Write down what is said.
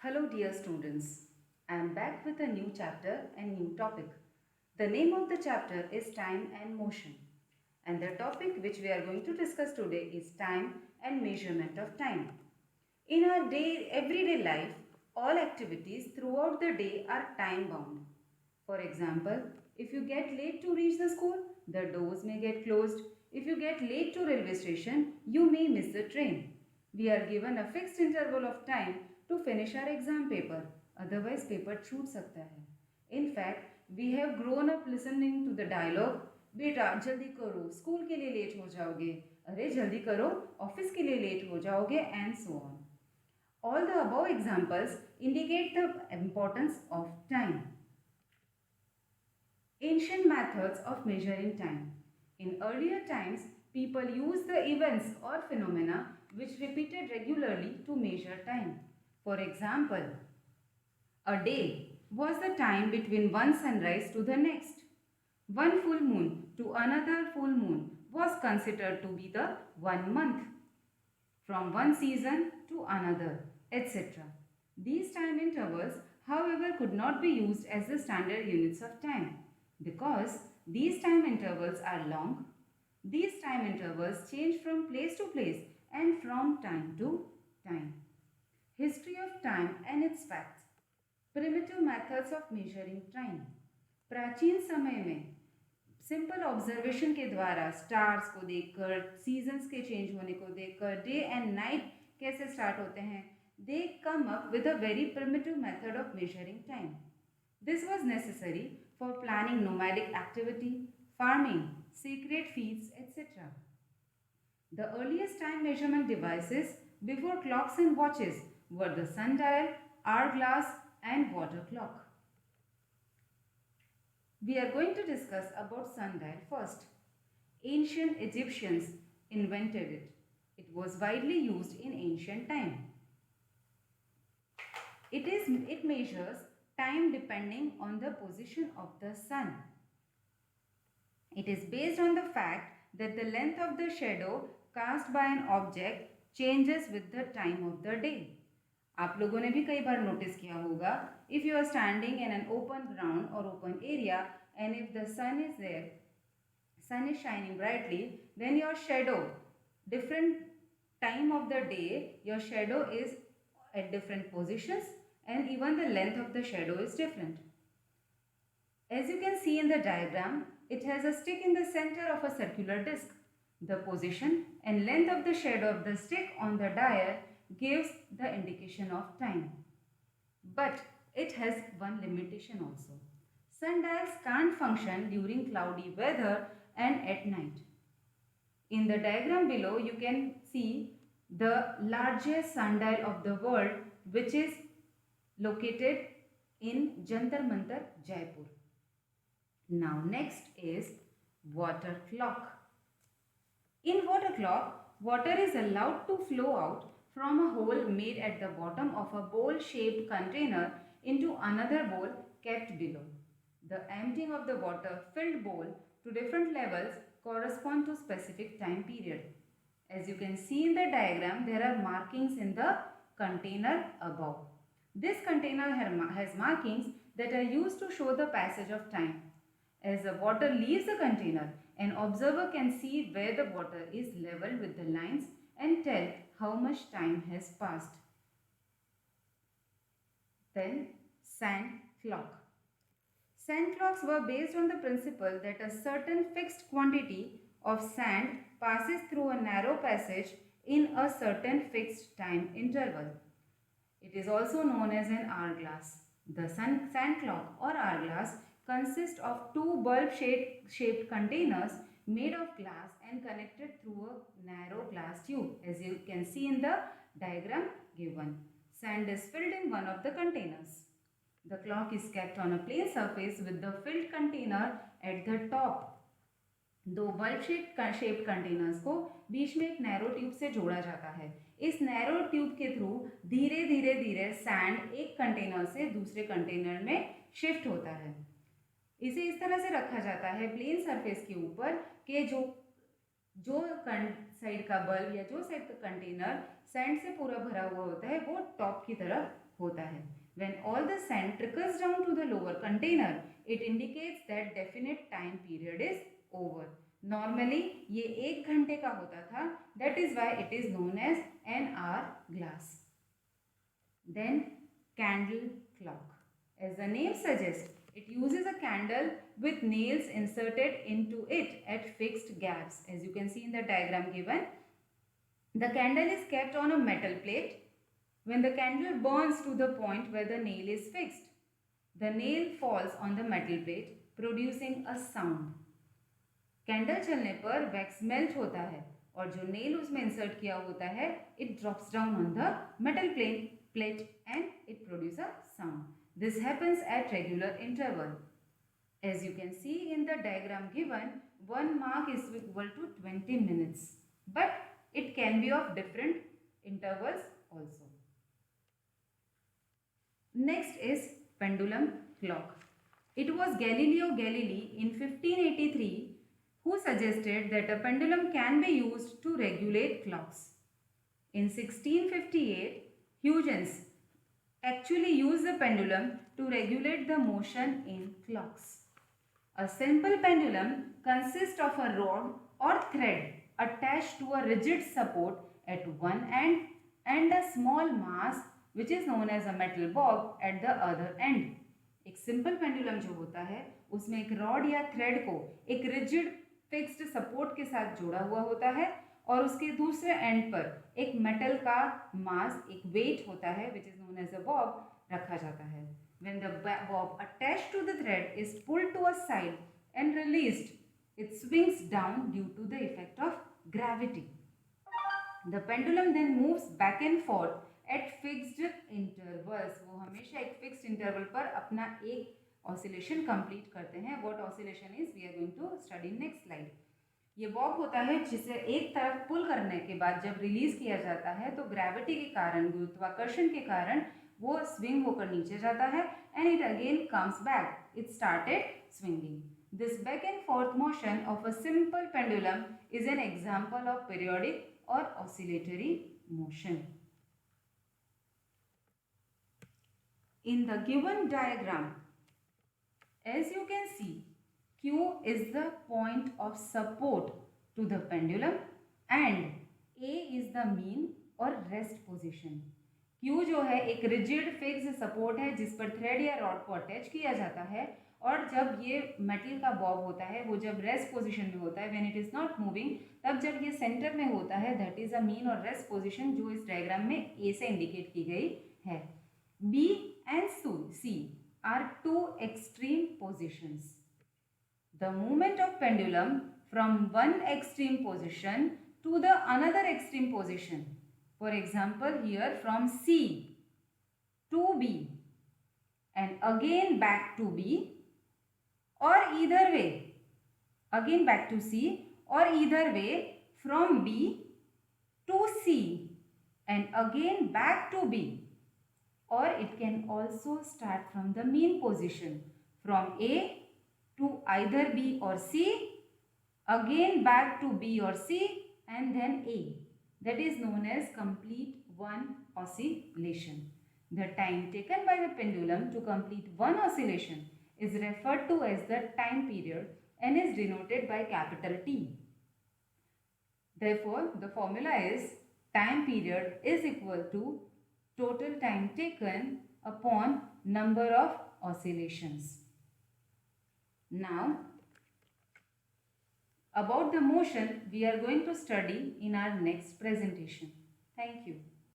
Hello, dear students. I am back with a new chapter and new topic. The name of the chapter is Time and Motion, and the topic which we are going to discuss today is time and measurement of time. In our everyday life, all activities throughout the day are time bound. For example, if you get late to reach the school, the doors may get closed. If you get late to railway station, you may miss the train. We are given a fixed interval of time to finish our exam paper. Otherwise, paper छूट सकता है. In fact, we have grown up listening to the dialogue, बेटा जल्दी करो, school के लिए late हो जाओगे, अरे जल्दी करो, ऑफिस के लिए लेट हो जाओगे, and so on. All the above examples indicate the importance of time. Ancient methods of measuring time. In earlier times, people used the events or phenomena which repeated regularly to measure time. For example, a day was the time between one sunrise to the next. One full moon to another full moon was considered to be the 1 month. From one season to another, etc. These time intervals, however, could not be used as the standard units of time because these time intervals are long. These time intervals change from place to place and from time to time. History of time and its facts. Primitive methods of measuring time. प्राचीन समय में simple observation के द्वारा stars को देखकर, seasons के change होने को देखकर, डे एंड नाइट कैसे स्टार्ट होते हैं, they come up with a very primitive method of measuring time. This was necessary for planning nomadic activity, farming, secret feeds, etc. The earliest time measurement devices before clocks and watches were the sundial, hourglass, and water clock. We are going to discuss about sundial first. Ancient Egyptians invented it. It was widely used in ancient time. It measures time depending on the position of the sun. It is based on the fact that the length of the shadow cast by an object changes with the time of the day. आप लोगों ने भी कई बार notice किया होगा, if you are standing in an open ground or open area and if the sun is there, sun is shining brightly, then your shadow, different time of the day, your shadow is at different positions and even the length of the shadow is different. As you can see in the diagram, it has a stick in the center of a circular disc. The position and length of the shadow of the stick on the dial gives the indication of time. But it has one limitation also. Sundials can't function during cloudy weather and at night. In the diagram below, you can see the largest sundial of the world, which is located in Jantar Mantar, Jaipur. Now next is water clock. In water clock, water is allowed to flow out from a hole made at the bottom of a bowl-shaped container into another bowl kept below. The emptying of the water-filled bowl to different levels correspond to specific time period. As you can see in the diagram, there are markings in the container above. This container has markings that are used to show the passage of time. As the water leaves the container, an observer can see where the water is level with the lines and tell how much time has passed. Then, sand clock. Sand clocks were based on the principle that a certain fixed quantity of sand passes through a narrow passage in a certain fixed time interval. It is also known as an hourglass. The sand clock or hourglass consists of two bulb-shaped containers made of glass and connected through a narrow glass tube, as you can see in the diagram given. Sand is filled in one of the containers. The clock is kept on a plain surface with the filled container at the top. दो bulb shaped containers को बीच में एक narrow tube से जोड़ा जाता है. इस narrow tube के थ्रू धीरे धीरे धीरे सैंड एक कंटेनर से दूसरे कंटेनर में शिफ्ट होता है. इसे इस तरह से रखा जाता है प्लेन सरफेस के ऊपर कि जो साइड का बल्ब या जो साइड का कंटेनर सैंड से पूरा भरा हुआ होता है वो टॉप की तरफ होता है. When all the sand trickles down to the lower container, it indicates that definite time period is over. Normally ये 1 घंटे का होता था. That is why it is known as an hourglass. Then candle clock. As the name suggests, it uses a candle with nails inserted into it at fixed gaps. As you can see in the diagram given, the candle is kept on a metal plate. When the candle burns to the point where the nail is fixed, the nail falls on the metal plate, producing a sound. Candle चलने पर wax melt होता है और जो nail उसमें insert किया होता है, it drops down on the metal plate and it produces a sound. This happens at regular interval. As you can see in the diagram given, 1 mark is equal to 20 minutes, but it can be of different intervals also. Next is pendulum clock. It was Galileo Galilei in 1583 who suggested that a pendulum can be used to regulate clocks. In 1658, Huygens actually used the pendulum to regulate the motion in clocks. A simple pendulum consists of a rod or thread attached to a rigid support at one end and a small mass which is known as a metal bob at the other end. एक simple pendulum जो होता है उसमें एक rod या thread को एक rigid fixed support के साथ जोड़ा हुआ होता है और उसके दूसरे एंड पर एक मेटल का मास, एक वेट होता है which is known as a bob रखा जाता है. When the bob attached to the thread is pulled to a side and released, it swings down due to the effect of gravity. The pendulum then moves back and forth at fixed intervals. वो हमेशा एक fixed interval पर अपना एक oscillation complete करते हैं. What oscillation is, we are going to study in next slide. ये Bob होता है जिसे एक तरफ पुल करने के बाद जब रिलीज किया जाता है तो ग्रेविटी के कारण, गुरुत्वाकर्षण के कारण वो स्विंग होकर नीचे जाता है and it again comes back. It started swinging. This back and forth motion of a simple pendulum is an example of periodic or oscillatory motion. In the given diagram, as you can see, Q is the point of support to the pendulum and A is the mean or rest position. Q जो है एक rigid fixed support है जिस पर thread या rod को attach किया जाता है और जब ये मेटल का बॉब होता है वो जब रेस्ट पोजीशन में होता है, when it is not moving, तब जब ये सेंटर में होता है, दैट इज अ मीन और रेस्ट पोजीशन जो इस डायग्राम में ए से इंडिकेट की गई है. B and C are two extreme positions. The movement of pendulum from one extreme position to the another extreme position. For example here from C to B and again back to B, or either way, again back to C, or either way from B to C and again back to B, or it can also start from the mean position from A to either B or C, again back to B or C and then A. That is known as complete one oscillation. The time taken by the pendulum to complete one oscillation is referred to as the time period and is denoted by capital T. Therefore, the formula is time period is equal to total time taken upon number of oscillations. Now, about the motion we are going to study in our next presentation. Thank you.